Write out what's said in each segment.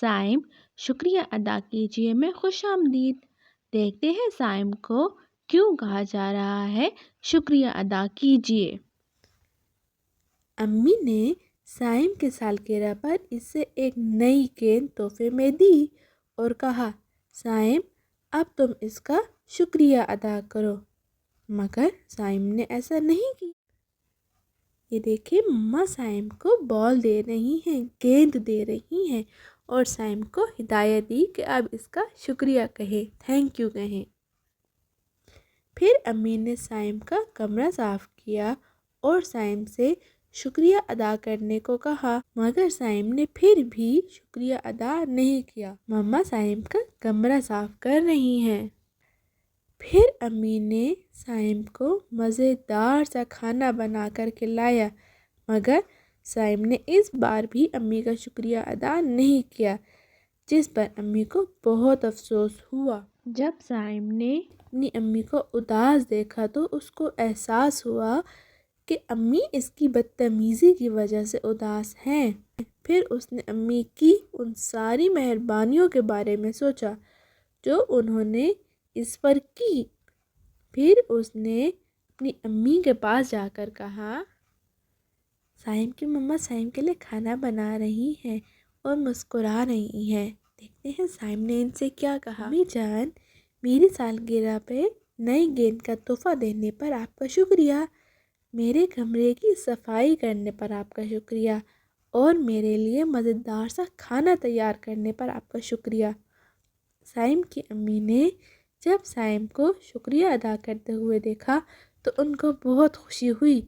سائم شکریہ ادا کیجیے میں خوش آمدید۔ دیکھتے ہیں سائم کو کیوں کہا جا رہا ہے شکریہ ادا کیجیے۔ امی نے سائم کے سالگرہ پر اسے ایک نئی گیند تحفے میں دی اور کہا، سائم اب تم اس کا شکریہ ادا کرو، مگر سائم نے ایسا نہیں کیا۔ یہ دیکھیں مما سائم کو بال دے رہی ہیں، گیند دے رہی ہیں اور سائم کو ہدایت دی کہ اب اس کا شکریہ کہیں، تھینک یو کہیں۔ پھر امی نے سائم کا کمرہ صاف کیا اور سائم سے شکریہ ادا کرنے کو کہا، مگر سائم نے پھر بھی شکریہ ادا نہیں کیا۔ مما سائم کا کمرہ صاف کر رہی ہیں۔ پھر امی نے سائم کو مزیدار سا کھانا بنا کر کھلایا، مگر سائم نے اس بار بھی امی کا شکریہ ادا نہیں کیا، جس پر امی کو بہت افسوس ہوا۔ جب سائم نے اپنی امی کو اداس دیکھا تو اس کو احساس ہوا کہ امی اس کی بدتمیزی کی وجہ سے اداس ہیں۔ پھر اس نے امی کی ان ساری مہربانیوں کے بارے میں سوچا جو انہوں نے اس پر کی۔ پھر اس نے اپنی امی کے پاس جا کر کہا، سائم کی مما سائم کے لیے کھانا بنا رہی ہیں اور مسکرا رہی ہیں۔ دیکھتے ہیں سائم نے ان سے کیا کہا۔ امی جان، میری سالگرہ پہ نئی گیند کا تحفہ دینے پر آپ کا شکریہ، میرے کمرے کی صفائی کرنے پر آپ کا شکریہ اور میرے لیے مزیدار سا کھانا تیار کرنے پر آپ کا شکریہ۔ سائم کی امی نے جب سائم کو شکریہ ادا کرتے ہوئے دیکھا تو ان کو بہت خوشی ہوئی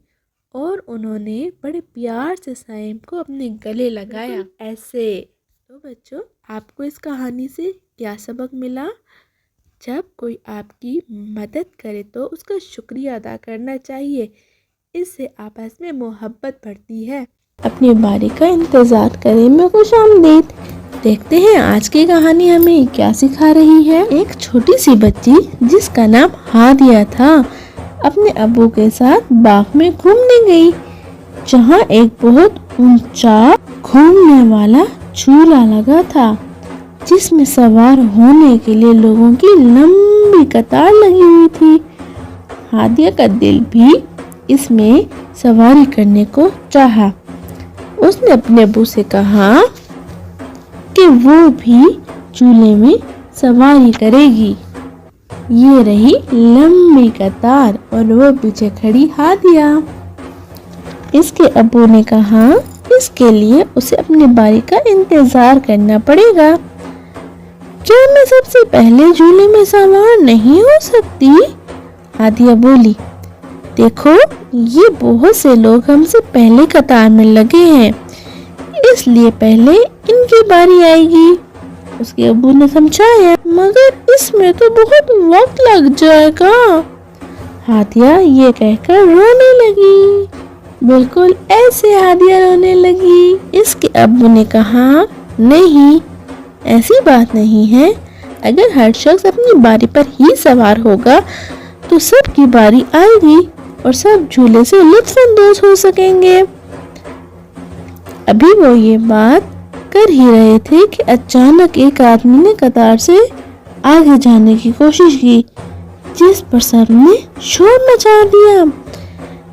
اور انہوں نے بڑے پیار سے سائم کو اپنے گلے لگایا ایسے۔ تو بچوں، آپ کو اس کہانی سے کیا سبق ملا؟ جب کوئی آپ کی مدد کرے تو اس کا شکریہ ادا کرنا چاہیے، اس سے آپس میں محبت بڑھتی ہے۔ اپنی باری کا انتظار کریں میں خوش آمدید۔ دیکھتے ہیں آج کی کہانی ہمیں کیا سکھا رہی ہے۔ ایک چھوٹی سی بچی جس کا نام ہادیہ تھا اپنے ابو کے ساتھ باغ میں گھومنے گئی، جہاں ایک بہت اونچا گھومنے والا جھولا لگا تھا جس میں سوار ہونے کے لیے لوگوں کی لمبی قطار لگی ہوئی تھی۔ ہادیہ کا دل بھی اس میں سواری کرنے کو چاہا۔ اس نے اپنے ابو سے کہا کہ وہ بھی جھولے میں سواری کرے گی۔ یہ رہی لمبی قطار اور وہ پیچھے کھڑی ہادیہ۔ اس کے ابو نے کہا اس کے لیے اسے اپنی باری کا انتظار کرنا پڑے گا۔ کیا میں سب سے پہلے جھولے میں سوار نہیں ہو سکتی؟ ہادیہ بولی، دیکھو یہ بہت سے لوگ ہم سے پہلے قطار میں لگے ہیں، اس لیے پہلے ان کی باری آئے گی۔ اس کے ابو نے سمجھایا، مگر اس میں تو بہت وقت لگ جائے گا۔ ہادیہ یہ کہہ کر رونے لگی۔ بالکل ایسے ہادیہ رونے لگی۔ اس کے ابو نے کہا، نہیں، ایسی بات نہیں ہے، اگر ہر شخص اپنی باری پر ہی سوار ہوگا تو سب کی باری آئے گی اور سب جھولے سے لطف اندوز ہو سکیں گے۔ ابھی وہ یہ بات کر ہی رہے تھے کہ اچانک ایک آدمی نے قطار سے آگے جانے کی کوشش کی، جس پر سب نے شور مچا دیا۔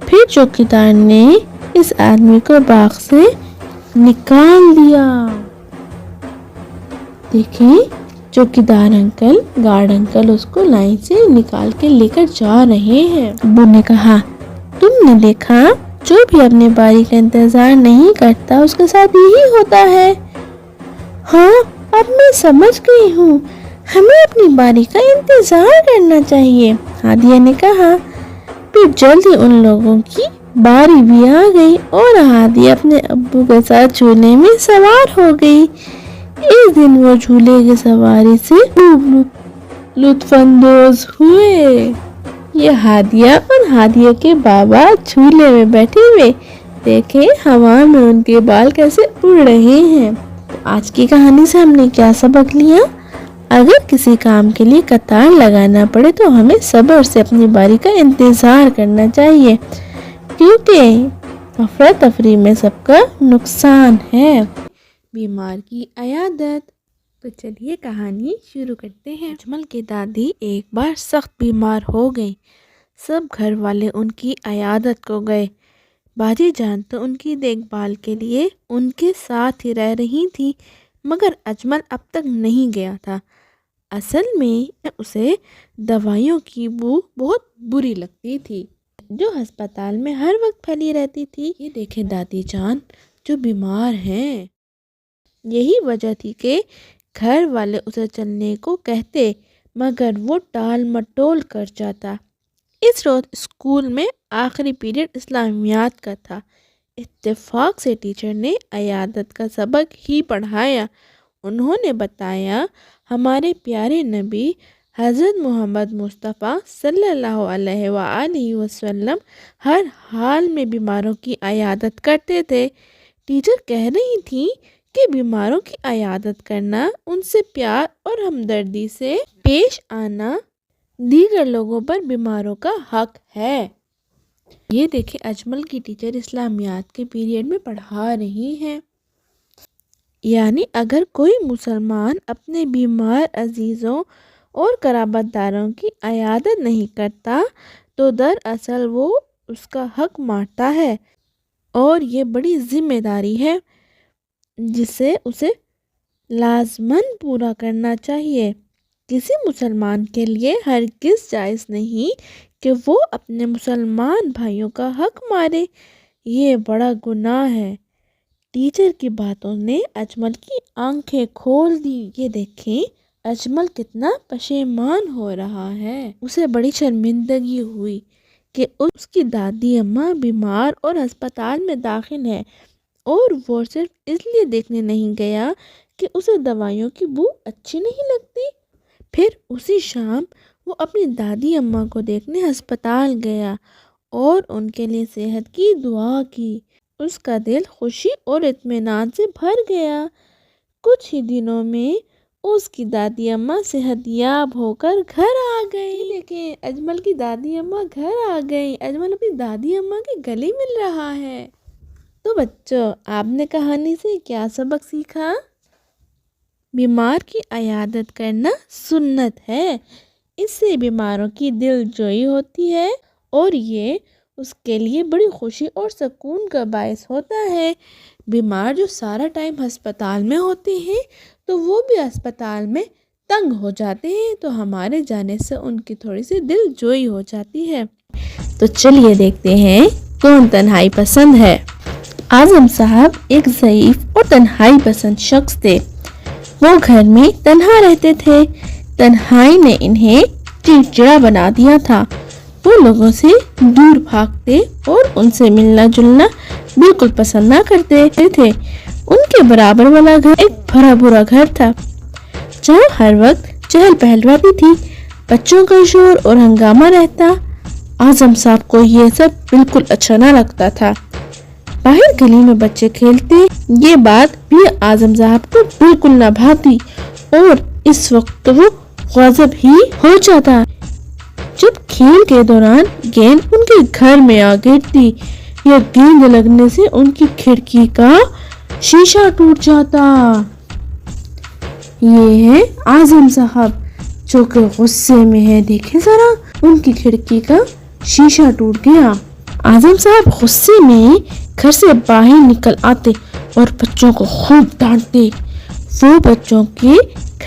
پھر چوکیدار نے اس آدمی کو باغ سے نکال دیا۔ دیکھیں چوکیدار انکل، گارڈ انکل اس کو لائن سے نکال کے لے کر جا رہے ہیں۔ ابو نے کہا، تم نے دیکھا، جو بھی اپنی باری کا انتظار نہیں کرتا اس کے ساتھ یہی ہوتا ہے۔ ہاں اب میں سمجھ گئی ہوں، ہمیں اپنی باری کا انتظار کرنا چاہیے، ہادیہ نے کہا۔ پھر جلد ہی ان لوگوں کی باری بھی آ گئی اور ہادیہ اپنے ابو کے ساتھ جھولے میں سوار ہو گئی۔ اس دن وہ جھولے کی سواری سے لطف اندوز ہوئے۔ یہ ہادیہ اور ہادیہ کے بابا جھولے میں بیٹھے ہوئے، دیکھیں ہوا میں ان کے بال کیسے اڑ رہے ہیں۔ آج کی کہانی سے ہم نے کیا سبق لیا؟ اگر کسی کام کے لیے قطار لگانا پڑے تو ہمیں صبر سے اپنی باری کا انتظار کرنا چاہیے، کیونکہ افراتفری میں سب کا نقصان ہے۔ بیمار کی عیادت۔ تو چلیے کہانی شروع کرتے ہیں۔ اجمل کی دادی ایک بار سخت بیمار ہو گئی۔ سب گھر والے ان کی عیادت کو گئے۔ باجی جان تو ان کی دیکھ بھال کے لیے ان کے ساتھ ہی رہ رہی تھی، مگر اجمل اب تک نہیں گیا تھا۔ اصل میں اسے دوائیوں کی بو بہت بری لگتی تھی جو ہسپتال میں ہر وقت پھیلی رہتی تھی۔ یہ دیکھیں دادی جان جو بیمار ہیں، یہی وجہ تھی کہ گھر والے اسے چلنے کو کہتے، مگر وہ ٹال مٹول کر جاتا۔ اس روز اسکول میں آخری پیریڈ اسلامیات کا تھا۔ اتفاق سے ٹیچر نے عیادت کا سبق ہی پڑھایا۔ انہوں نے بتایا ہمارے پیارے نبی حضرت محمد مصطفیٰ صلی اللہ علیہ وآلہ وسلم ہر حال میں بیماروں کی عیادت کرتے تھے۔ ٹیچر کہہ رہی تھی کہ بیماروں کی عیادت کرنا، ان سے پیار اور ہمدردی سے پیش آنا دیگر لوگوں پر بیماروں کا حق ہے۔ یہ دیکھیں اجمل کی ٹیچر اسلامیات کے پیریڈ میں پڑھا رہی ہیں، یعنی اگر کوئی مسلمان اپنے بیمار عزیزوں اور قرابت داروں کی عیادت نہیں کرتا تو دراصل وہ اس کا حق مارتا ہے، اور یہ بڑی ذمہ داری ہے جسے اسے لازماً پورا کرنا چاہیے۔ کسی مسلمان کے لیے ہرگز جائز نہیں کہ وہ اپنے مسلمان بھائیوں کا حق مارے، یہ بڑا گناہ ہے۔ ٹیچر کی باتوں نے اجمل کی آنکھیں کھول دی۔ یہ دیکھیں اجمل کتنا پشیمان ہو رہا ہے۔ اسے بڑی شرمندگی ہوئی کہ اس کی دادی اماں بیمار اور ہسپتال میں داخل ہے، اور وہ صرف اس لیے دیکھنے نہیں گیا کہ اسے دوائیوں کی بو اچھی نہیں لگتی۔ پھر اسی شام وہ اپنی دادی اماں کو دیکھنے ہسپتال گیا اور ان کے لیے صحت کی دعا کی۔ اس کا دل خوشی اور اطمینان سے بھر گیا۔ کچھ ہی دنوں میں اس کی دادی اماں صحت یاب ہو کر گھر آ گئی۔ دیکھیں اجمل کی دادی اماں گھر آ گئی۔ اجمل اپنی دادی اماں کے گلے مل رہا ہے۔ تو بچوں، آپ نے کہانی سے کیا سبق سیکھا؟ بیمار کی عیادت کرنا سنت ہے، اس سے بیماروں کی دل جوئی ہوتی ہے اور یہ اس کے لیے بڑی خوشی اور سکون کا باعث ہوتا ہے۔ بیمار جو سارا ٹائم ہسپتال میں ہوتے ہیں تو وہ بھی ہسپتال میں تنگ ہو جاتے ہیں، تو ہمارے جانے سے ان کی تھوڑی سی دل جوئی ہو جاتی ہے۔ تو چلیے دیکھتے ہیں کون تنہائی پسند ہے۔ اعظم صاحب ایک ضعیف اور تنہائی پسند شخص تھے۔ وہ گھر میں تنہا رہتے تھے۔ تنہائی نے انہیں چڑچڑا بنا دیا تھا۔ وہ لوگوں سے دور بھاگتے اور ان سے ملنا جلنا بالکل پسند نہ کرتے تھے۔ ان کے برابر والا گھر ایک بھرا بھورا گھر تھا جہاں ہر وقت چہل پہل رہتی تھی، بچوں کا شور اور ہنگامہ رہتا۔ اعظم صاحب کو یہ سب بالکل اچھا نہ لگتا تھا۔ باہر گلی میں بچے کھیلتے، یہ بات بھی اعظم صاحب کو بالکل نہ بھاتی، اور اس وقت وہ غاضب ہی ہو جاتا جب کھیل کے دوران گیند ان کے گھر میں آ گرتی یا گیند لگنے سے ان کی کھڑکی کا شیشہ ٹوٹ جاتا۔ یہ ہے اعظم صاحب جو کہ غصے میں ہے۔ دیکھیں ذرا، ان کی کھڑکی کا شیشہ ٹوٹ گیا۔ اعظم صاحب غصے میں گھر سے باہر نکل آتے اور بچوں کو خوب ڈانٹتے۔ وہ بچوں کے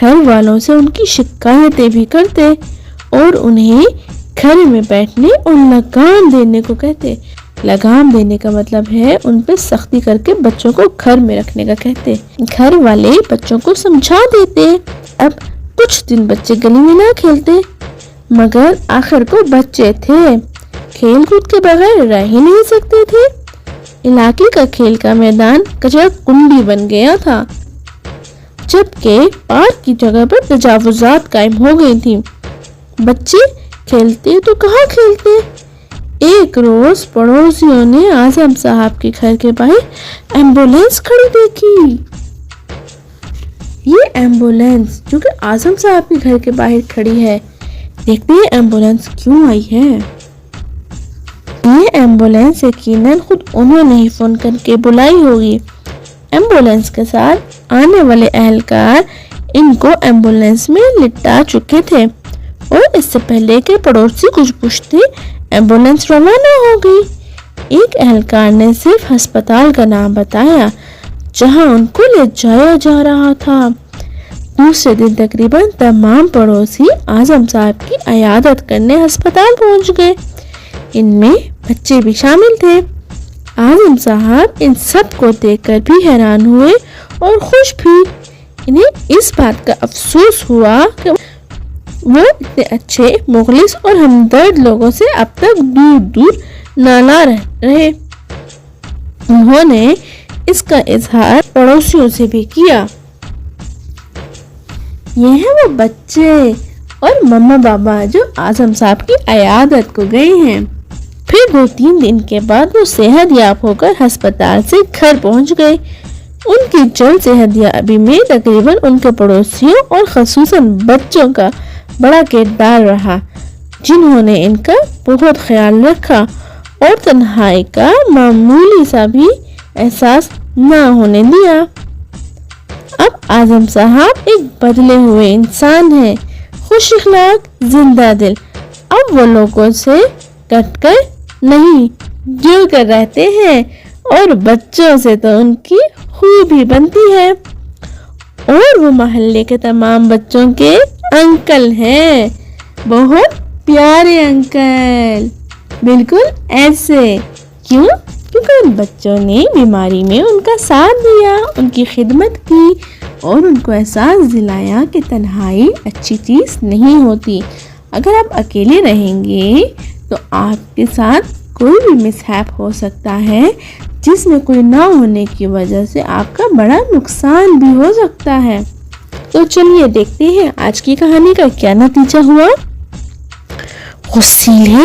گھر والوں سے ان کی شکایتیں بھی کرتے اور انہیں گھر میں بیٹھنے اور لگام دینے کو کہتے۔ لگام دینے کا مطلب ہے ان پہ سختی کر کے بچوں کو گھر میں رکھنے کا کہتے۔ گھر والے بچوں کو سمجھا دیتے۔ اب کچھ دن بچے گلی میں نہ کھیلتے، مگر آخر کو بچے تھے، کھیل کود کے بغیر رہ ہی نہیں سکتے تھے۔ علاقے کا کھیل کا میدان کچرا کنڈی بن گیا تھا، جبکہ پارک کی جگہ پر تجاوزات قائم ہو گئی تھی۔ بچے کھیلتے تو کہاں کھیلتے۔ ایک روز پڑوسیوں نے اعظم صاحب کے گھر کے باہر ایمبولینس کھڑی دیکھی۔ یہ ایمبولینس جو کہ اعظم صاحب کے گھر کے باہر کھڑی ہے، دیکھتے ہیں ایمبولینس کیوں آئی ہے۔ یہ ایمبولینس یقیناً خود انہوں نے ہی فون کر کے بلائی ہوگی۔ ایمبولینس کے ساتھ آنے والے اہلکار ان کو ایمبولینس میں لٹا چکے تھے اور اس سے پہلے کہ پڑوسی کچھ پوچھتے ایمبولینس روانہ ہو گئی۔ ایک اہلکار نے صرف ہسپتال کا نام بتایا جہاں ان کو لے جایا جا رہا تھا۔ دوسرے دن تقریباً تمام پڑوسی اعظم صاحب کی عیادت کرنے ہسپتال پہنچ گئے، ان میں بچے بھی شامل تھے۔ اعظم صاحب ان سب کو دیکھ کر بھی حیران ہوئے اور خوش بھی۔ انہیں اس بات کا افسوس ہوا کہ وہ اتنے اچھے، مخلص اور ہمدرد لوگوں سے اب تک دور دور نالا رہے۔ انہوں نے اس کا اظہار پڑوسیوں سے بھی کیا۔ یہ ہیں وہ بچے اور مما بابا جو اعظم صاحب کی عیادت کو گئے ہیں۔ پھر 2-3 دن کے بعد وہ صحت یاب ہو کر ہسپتال سے گھر پہنچ گئے۔ ان کی جلد صحت یابی میں تقریباً ان کے پڑوسیوں اور خصوصاً بچوں کا بڑا کردار رہا، جنہوں نے ان کا بہت خیال رکھا اور تنہائی کا معمولی سا بھی احساس نہ ہونے دیا۔ اب اعظم صاحب ایک بدلے ہوئے انسان ہیں، خوش اخلاق، زندہ دل۔ اب وہ لوگوں سے کٹ کر نہیں، جل کر رہتے ہیں اور بچوں سے تو ان کی خوب ہی بنتی ہے، اور وہ محلے کے تمام بچوں کے انکل ہیں، بہت پیارے انکل، بالکل ایسے۔ کیوں؟ کیونکہ ان بچوں نے بیماری میں ان کا ساتھ دیا، ان کی خدمت کی اور ان کو احساس دلایا کہ تنہائی اچھی چیز نہیں ہوتی۔ اگر آپ اکیلے رہیں گے تو آپ کے ساتھ کوئی بھی مسہیپ ہو سکتا ہے، جس میں کوئی نہ ہونے کی وجہ سے آپ کا بڑا نقصان بھی ہو سکتا ہے۔ تو چلیے دیکھتے ہیں آج کی کہانی کا کیا نتیجہ ہوا۔ غصیلے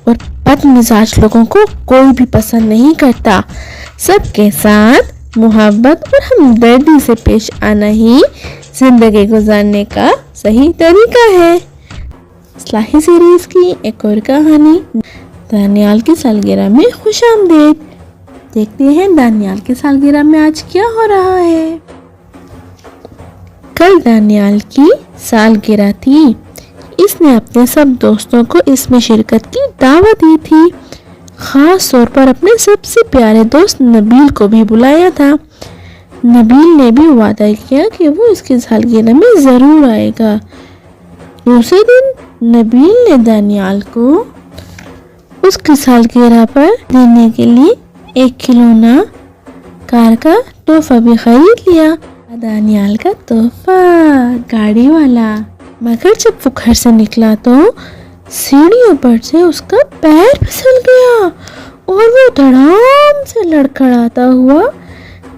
اور بد مزاج لوگوں کو کوئی بھی پسند نہیں کرتا۔ سب کے ساتھ محبت اور ہمدردی سے پیش آنا ہی زندگی گزارنے کا صحیح طریقہ ہے۔ اصلاحی سیریز کی ایک اور کہانی، دانیال کی سالگرہ میں خوش آمدید۔ دیکھتے ہیں دانیال کی سالگرہ میں آج کیا ہو رہا ہے۔ کل دانیال کی سالگرہ تھی۔ اس نے اپنے سب دوستوں کو اس میں شرکت کی دعوت دی تھی، خاص طور پر اپنے سب سے پیارے دوست نبیل کو بھی بلایا تھا۔ نبیل نے بھی وعدہ کیا کہ وہ اس کی سالگرہ میں ضرور آئے گا۔ دوسرے دن نبیل نے دانیال کو اس کی سالگرہ پر دینے کے لیے ایک کھلونا کار کا تحفہ بھی خرید لیا۔ دانیال کا تحفہ گاڑی والا، مگر جب وہ گھر سے نکلا تو سیڑھیوں پر سے اس کا پیر پھسل گیا اور وہ دھڑام سے لڑکھڑاتا ہوا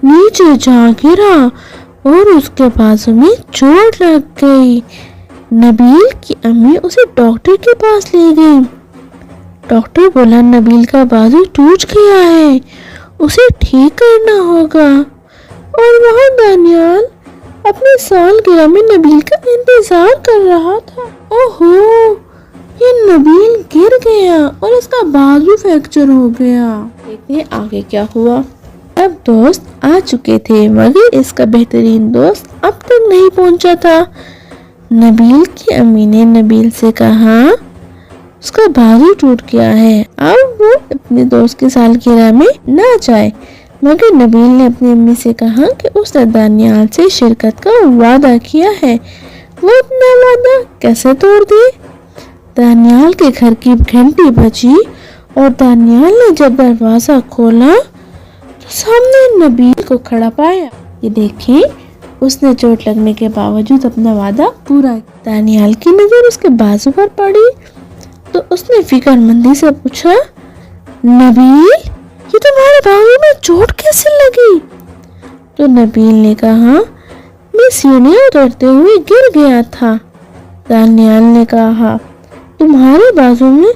نیچے جا گرا اور اس کے بازو میں چوٹ لگ گئی۔ نبیل کی امی اسے ڈاکٹر کے پاس لے گئی۔ ڈاکٹر بولا نبیل کا بازو ٹوٹ گیا ہے، اسے ٹھیک کرنا ہوگا، اور وہاں دانیال اپنی سالگرہ میں نبیل کا انتظار کر رہا تھا۔ اوہو، یہ نبیل گر گیا اور اس کا بازو فریکچر ہو گیا۔ دیکھتے ہیں آگے کیا ہوا۔ اب دوست آ چکے تھے مگر اس کا بہترین دوست اب تک نہیں پہنچا تھا۔ نبیل کی امی نے نبیل سے کہا اس کا بازو ٹوٹ گیا ہے، اب وہ اپنے دوست کی سالگرہ میں نہ جائے، مگر نبیل نے اپنی امی سے کہا کہ اس نے دانیال سے شرکت کا وعدہ کیا ہے، وہ اپنا وعدہ کیسے توڑ دے۔ دانیال کے گھر کی گھنٹی بجی اور دانیال نے جب دروازہ کھولا تو سامنے نبیل کو کھڑا پایا۔ یہ دیکھیں، اس نے چوٹ لگنے کے باوجود اپنا وعدہ پورا کیا۔ دانیال کی نظر اس کے بازو پر پڑی تو اس نے فکر مندی سے پوچھا، نبیل، یہ تمہارے بازو میں چوٹ کیسے لگی؟ تو نبیل نے کہا، میں سیڑھیاں اترتے ہوئے گر گیا تھا۔ دانیال نے کہا، تمہارے بازو میں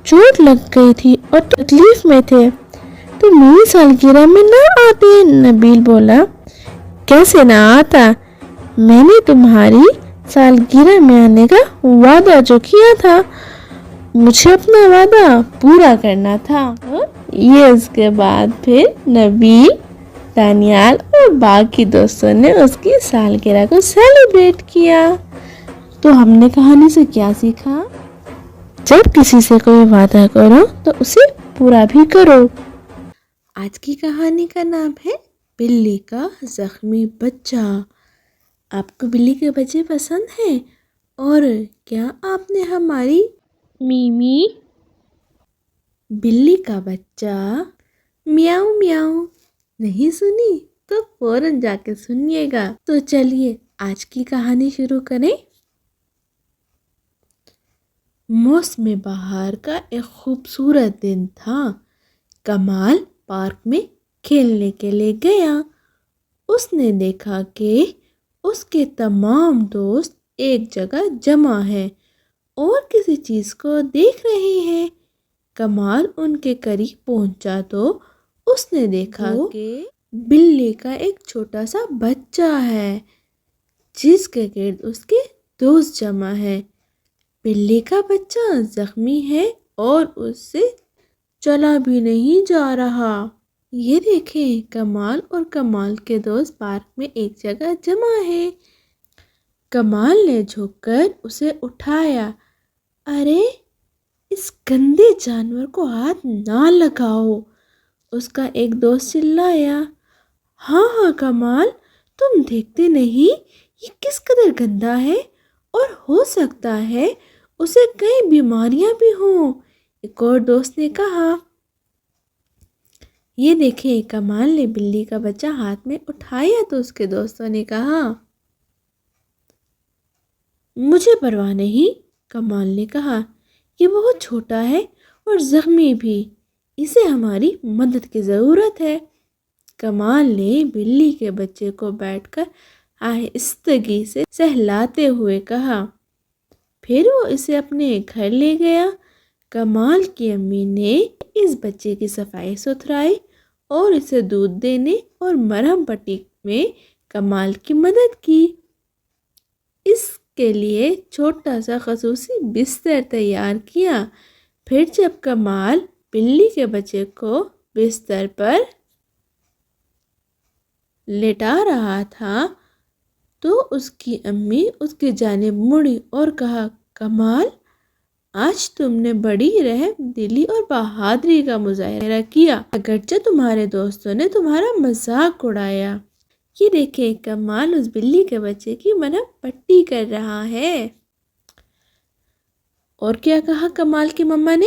چوٹ لگ گئی تھی اور تکلیف میں تھے تو میری سالگرہ میں نہ آتے۔ نبیل بولا، کیسے نہ آتا، میں نے تمہاری سالگرہ میں آنے کا وعدہ جو کیا تھا، مجھے اپنا وعدہ پورا کرنا تھا۔ یہ اس کے بعد پھر نبیل دانیال اور باقی دوستوں نے اس کی سالگرہ کو سیلیبریٹ کیا۔ تو ہم نے کہانی سے کیا سیکھا؟ جب کسی سے کوئی وعدہ کرو تو اسے پورا بھی کرو۔ آج کی کہانی کا نام ہے بلی کا زخمی بچہ۔ آپ کو بلی کے بچے پسند ہیں؟ اور کیا آپ نے ہماری میمی بلی کا بچہ میاؤ میاؤ نہیں سنی؟ تو فوراً جا کے سنیے گا۔ تو چلیے آج کی کہانی شروع کریں۔ موسم بہار کا ایک خوبصورت دن تھا۔ کمال پارک میں کھیلنے کے لیے گیا۔ اس نے دیکھا کہ اس کے تمام دوست ایک جگہ جمع ہیں اور کسی چیز کو دیکھ رہے ہیں۔ کمال ان کے قریب پہنچا تو اس نے دیکھا کہ بلی کا ایک چھوٹا سا بچہ ہے جس کے گرد اس کے دوست جمع ہیں۔ بلی کا بچہ زخمی ہے اور اس سے چلا بھی نہیں جا رہا۔ یہ دیکھیں کمال اور کمال کے دوست پارک میں ایک جگہ جمع ہیں۔ کمال نے جھک کر اسے اٹھایا۔ ارے اس گندے جانور کو ہاتھ نہ لگاؤ، اس کا ایک دوست چلایا۔ ہاں کمال، تم دیکھتے نہیں یہ کس قدر گندا ہے اور ہو سکتا ہے اسے کئی بیماریاں بھی ہوں، ایک اور دوست نے کہا۔ یہ دیکھیں کمال نے بلی کا بچہ ہاتھ میں اٹھایا تو اس کے دوستوں نے کہا مجھے پرواہ نہیں۔ کمال نے کہا یہ بہت چھوٹا ہے اور زخمی بھی، اسے ہماری مدد کی ضرورت ہے۔ کمال نے بلی کے بچے کو بیٹھ کر آہستگی سے سہلاتے ہوئے کہا، پھر وہ اسے اپنے گھر لے گیا۔ کمال کی امی نے اس بچے کی صفائی ستھرائی اور اسے دودھ دینے اور مرہم پٹی میں کمال کی مدد کی۔ اس کے لیے چھوٹا سا خصوصی بستر تیار کیا۔ پھر جب کمال بلی کے بچے کو بستر پر لٹا رہا تھا تو اس کی امی اس کی جانب مڑی اور کہا، کمال آج تم نے بڑی رحم دلی اور بہادری کا مظاہرہ کیا، اگرچہ تمہارے دوستوں نے تمہارا مذاق اڑایا۔ یہ دیکھیں کمال اس بلی کے بچے کی مرہم پٹی کر رہا ہے۔ اور کیا کہا کمال کی مما نے؟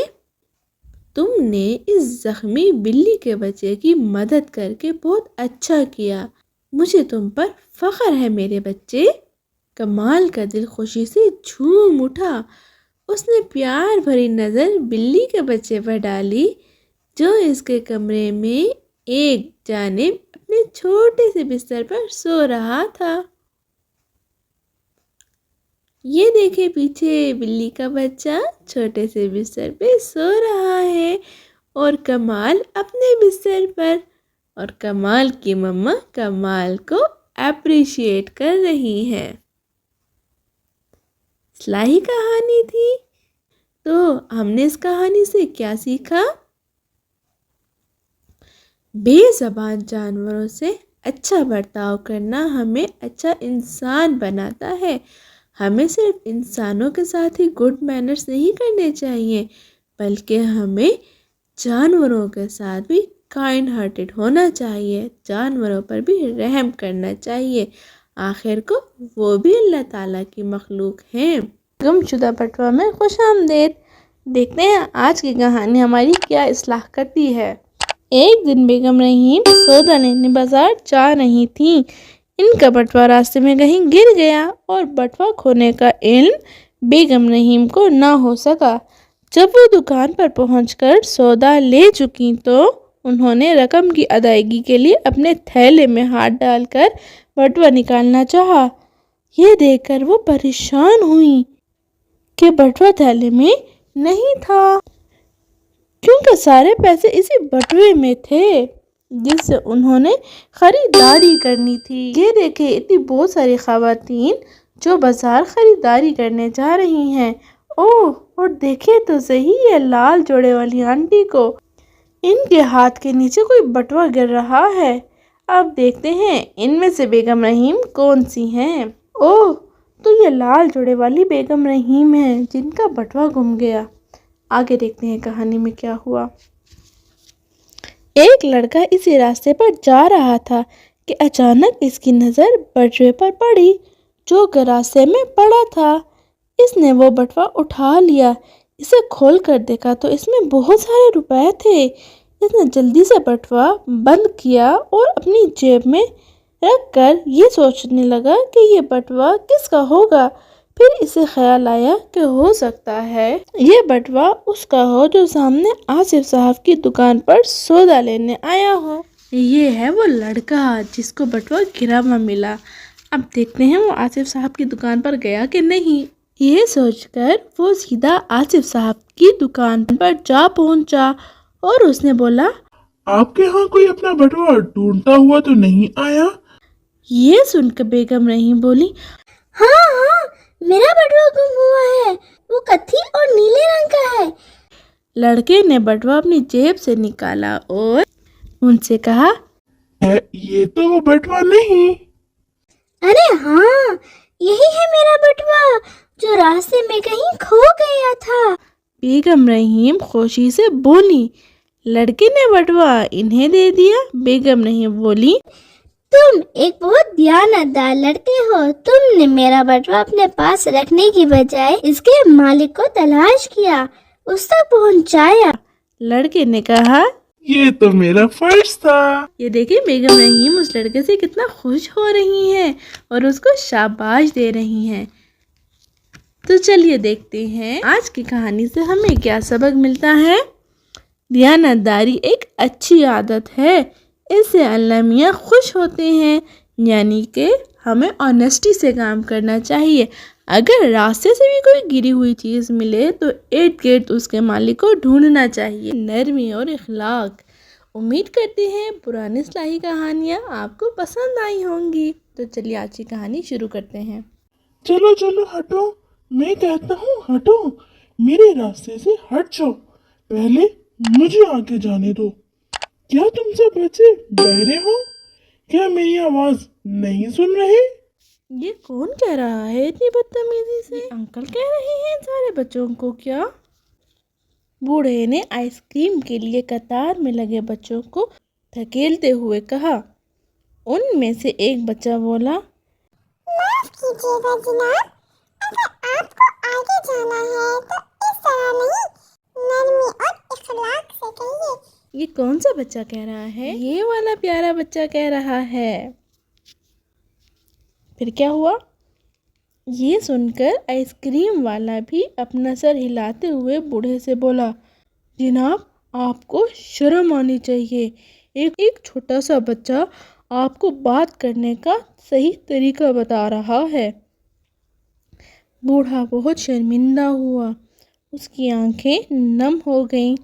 تم نے اس زخمی بلی کے بچے کی مدد کر کے بہت اچھا کیا، مجھے تم پر فخر ہے میرے بچے۔ کمال کا دل خوشی سے جھوم اٹھا۔ اس نے پیار بھری نظر بلی کے بچے پر ڈالی جو اس کے کمرے میں ایک جانب اپنے چھوٹے سے بستر پر سو رہا تھا۔ یہ دیکھے پیچھے بلی کا بچہ چھوٹے سے بستر پہ سو رہا ہے اور کمال اپنے بستر پر، اور کمال کی مما کمال کو اپریشیٹ کر رہی ہے۔ اصلاحی کہانی تھی۔ تو ہم نے اس کہانی سے کیا سیکھا؟ بے زبان جانوروں سے اچھا برتاؤ کرنا ہمیں اچھا انسان بناتا ہے۔ ہمیں صرف انسانوں کے ساتھ ہی گڈ مینرز نہیں کرنے چاہیے، بلکہ ہمیں جانوروں کے ساتھ بھی کائنڈ ہارٹڈ ہونا چاہیے، جانوروں پر بھی رحم کرنا چاہیے، آخر کو وہ بھی اللہ تعالیٰ کی مخلوق ہیں۔ گم شدہ بٹوا میں خوش آمدید۔ دیکھتے ہیں آج کی کہانی ہماری کیا اصلاح کرتی ہے۔ ایک دن بیگم رحیم سودا لینے بازار جا رہی تھیں۔ ان کا بٹوا راستے میں کہیں گر گیا اور بٹوا کھونے کا علم بیگم رحیم کو نہ ہو سکا۔ جب وہ دکان پر پہنچ کر سودا لے چکی تو انہوں نے رقم کی ادائیگی کے لیے اپنے تھیلے میں ہاتھ ڈال کر بٹوا نکالنا چاہا۔ یہ دیکھ کر وہ پریشان ہوئی کہ بٹوا تھیلے میں نہیں تھا، کیونکہ سارے پیسے اسی بٹوے میں تھے جس سے انہوں نے خریداری کرنی تھی۔ یہ دیکھیں اتنی بہت ساری خواتین جو بازار خریداری کرنے جا رہی ہیں۔ اوہ اور دیکھیں تو صحیح یہ لال جوڑے والی آنٹی کو، ان کے ہاتھ کے نیچے کوئی بٹوا گر رہا ہے۔ اب دیکھتے ہیں ان میں سے بیگم رحیم کون سی ہیں۔ اوہ، تو یہ لال جوڑے والی بیگم رحیم ہے جن کا بٹوا گم گیا۔ آگے دیکھتے ہیں کہانی میں کیا ہوا۔ ایک لڑکا اسی راستے پر جا رہا تھا کہ اچانک اس کی نظر بٹوے پر پڑی جو راستے میں پڑا تھا۔ اس نے وہ بٹوا اٹھا لیا، اسے کھول کر دیکھا تو اس میں بہت سارے روپے تھے۔ اس نے جلدی سے بٹوا بند کیا اور اپنی جیب میں رکھ کر یہ سوچنے لگا کہ یہ بٹوا کس کا ہوگا۔ پھر اسے خیال آیا کہ ہو سکتا ہے یہ بٹوا اس کا ہو جو سامنے آصف صاحب کی دکان پر سودا لینے آیا ہو۔ یہ ہے وہ لڑکا جس کو بٹوا گرا ہوا ملا۔ اب دیکھتے ہیں وہ آصف صاحب کی دکان پر گیا کہ نہیں۔ یہ سوچ کر وہ سیدھا آصف صاحب کی دکان پر جا پہنچا اور اس نے بولا، آپ کے ہاں کوئی اپنا بٹوا ڈھونڈتا ہوا تو نہیں آیا؟ یہ سن کر بیگم رحیم بولی، ہاں میرا بٹوا گم ہوا ہے، وہ کتھی اور نیلے رنگ کا ہے۔ لڑکے نے بٹوا اپنی جیب سے نکالا اور ان سے کہا، یہ تو وہ بٹوا نہیں۔ ارے ہاں، یہی ہے میرا بٹوا جو راستے میں کہیں کھو گیا تھا۔ بیگم رحیم خوشی سے بولی۔ لڑکے نے بٹوا انہیں دے دیا۔ بیگم رحیم بولی، تم ایک بہت دیانتدار لڑکے ہو، تم نے میرا بٹوا اپنے پاس رکھنے کی بجائے اس کے مالک کو تلاش کیا، اس تک پہنچایا۔ لڑکے نے کہا، یہ تو میرا فرض تھا۔ یہ دیکھیں بیگم رحیم اس لڑکے سے کتنا خوش ہو رہی ہیں اور اس کو شاباش دے رہی ہیں۔ تو چلیے دیکھتے ہیں آج کی کہانی سے ہمیں کیا سبق ملتا ہے۔ دیانتداری ایک اچھی عادت ہے، اس سے اللہ میاں خوش ہوتے ہیں، یعنی کہ ہمیں آنیسٹی سے کام کرنا چاہیے۔ اگر راستے سے بھی کوئی گری ہوئی چیز ملے تو ارد گرد اس کے مالک کو ڈھونڈنا چاہیے۔ نرمی اور اخلاق۔ امید کرتے ہیں پرانی اصلاحی کہانیاں آپ کو پسند آئی ہوں گی۔ تو چلیے آج کی کہانی شروع کرتے ہیں۔ چلو چلو ہٹو، میں کہتا ہوں ہٹو، میرے راستے سے ہٹ جاؤ، پہلے مجھے آگے جانے دو۔ کیا تم سب بچے بہرے ہو؟ کیا میری آواز نہیں سن رہے؟ یہ کون کہہ رہا ہے اتنی بدتمیزی سے؟ انکل کہہ رہے ہیں سارے بچوں کو کیا؟ بوڑھے نے آئس کریم کے لیے قطار میں لگے بچوں کو دھکیلتے ہوئے کہا۔ ان میں سے ایک بچہ بولا، معاف کیجیے گا جناب، اگر آپ کو آگے جانا ہے تو اس طرح نہیں، نرمی اور اخلاق سے کہیے۔ یہ کون سا بچہ کہہ رہا ہے؟ یہ والا پیارا بچہ کہہ رہا ہے۔ پھر کیا ہوا؟ یہ سن کر آئس کریم والا بھی اپنا سر ہلاتے ہوئے بوڑھے سے بولا، جناب آپ کو شرم آنی چاہیے، ایک چھوٹا سا بچہ آپ کو بات کرنے کا صحیح طریقہ بتا رہا ہے۔ بوڑھا بہت شرمندہ ہوا، اس کی آنکھیں نم ہو گئیں۔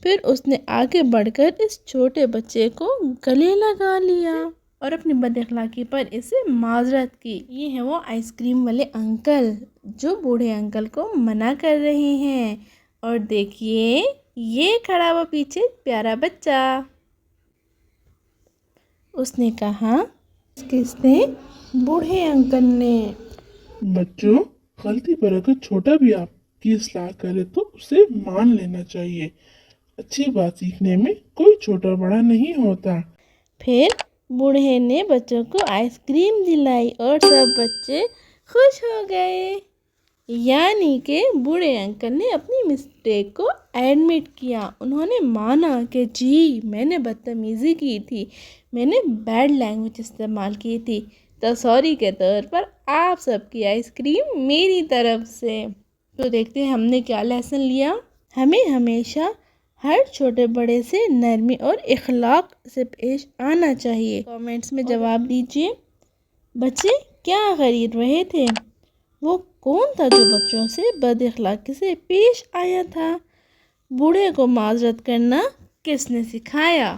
پھر اس نے آگے بڑھ کر اس چھوٹے بچے کو گلے لگا لیا اور اپنی بد اخلاقی پر اسے معذرت کی۔ یہ ہے وہ آئس کریم والے انکل جو بوڑھے انکل کو منع کر رہے ہیں، اور دیکھیے یہ کھڑا ہوا پیچھے پیارا بچہ۔ اس نے کہا، کس نے؟ بوڑھے انکل نے۔ بچوں، غلطی پر اگر چھوٹا بھی آپ کی اصلاح کرے تو اسے مان لینا چاہیے۔ اچھی بات سیکھنے میں کوئی چھوٹا بڑا نہیں ہوتا۔ پھر بوڑھے نے بچوں کو آئس کریم دلائی اور سب بچے خوش ہو گئے۔ یعنی کہ بوڑھے انکل نے اپنی مسٹیک کو ایڈمٹ کیا، انہوں نے مانا کہ جی میں نے بدتمیزی کی تھی، میں نے بیڈ لینگویج استعمال کی تھی، تو سوری کے طور پر آپ سب کی آئس کریم میری طرف سے۔ تو دیکھتے ہیں ہم نے کیا لیسن لیا۔ ہمیں ہمیشہ ہر چھوٹے بڑے سے نرمی اور اخلاق سے پیش آنا چاہیے۔ کامنٹس میں جواب دیجیے۔ بچے کیا خرید رہے تھے؟ وہ کون تھا جو بچوں سے بد اخلاقی سے پیش آیا تھا؟ بوڑھے کو معذرت کرنا کس نے سکھایا؟